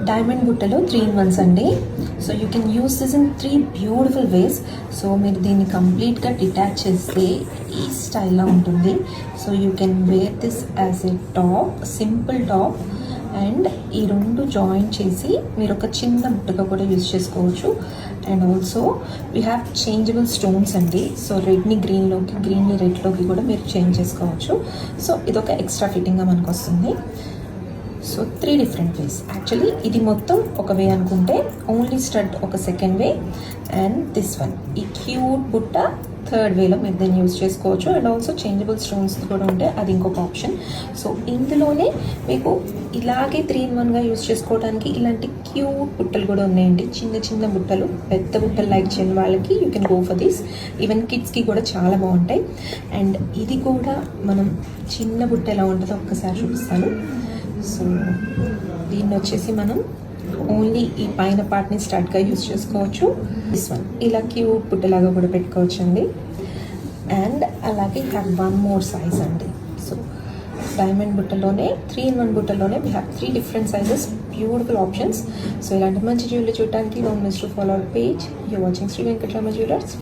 Diamond బుట్టలో 3 in 1 అండి. So you can use this in 3 beautiful ways. సో మీరు దీన్ని కంప్లీట్గా డిటాచ్ చేస్తే ఈ స్టైల్లో ఉంటుంది. So you can wear this as a top, simple top. And ఈ రెండు జాయిన్ చేసి మీరు ఒక చిన్న బుట్టగా కూడా యూజ్ చేసుకోవచ్చు. And also we have changeable stones అండి. సో రెడ్ని గ్రీన్లోకి, గ్రీన్ని రెడ్లోకి కూడా మీరు చేంజ్ చేసుకోవచ్చు. సో ఇదొక ఎక్స్ట్రా ఫిట్టింగ్గా మనకు వస్తుంది. So 3 different ways. యాక్చువల్లీ ఇది మొత్తం ఒక వే అనుకుంటే ఓన్లీ స్టడ్ ఒక second way and this one ఈ క్యూట్ బుట్ట థర్డ్ వేలో మీరు దీన్ని యూజ్ చేసుకోవచ్చు. అండ్ ఆల్సో చేంజబుల్ స్టోన్స్ కూడా ఉంటే అది ఇంకొక ఆప్షన్. సో ఇందులోనే మీకు ఇలాగే 3 in 1గా యూజ్ చేసుకోవడానికి ఇలాంటి క్యూట్ బుట్టలు కూడా ఉన్నాయండి. చిన్న చిన్న బుట్టలు, పెద్ద బుట్టలు లైక్ చేయని వాళ్ళకి you can go for this. Even కిడ్స్కి కూడా చాలా బాగుంటాయి. అండ్ ఇది కూడా మనం చిన్న బుట్ట ఎలా ఉంటుందో ఒక్కసారి చూపిస్తాను. సో దీన్ని వచ్చేసి మనం ఓన్లీ ఈ పైన పార్ట్ని స్టార్ట్గా యూజ్ చేసుకోవచ్చు. దిస్ వన్ ఇలా క్యూట్ బుట్టలాగా కూడా పెట్టుకోవచ్చు అండి. అండ్ అలాగే హ్యావ్ 1 more సైజ్ అండి. సో డైమండ్ బుట్టలోనే 3 in 1 బుట్టలోనే we have 3 different sizes, beautiful options. So ఇలాంటి మంచి జ్యువెలరీ చూడటానికి don't miss to follow our page. You're watching Sri Venkataramana jewellers.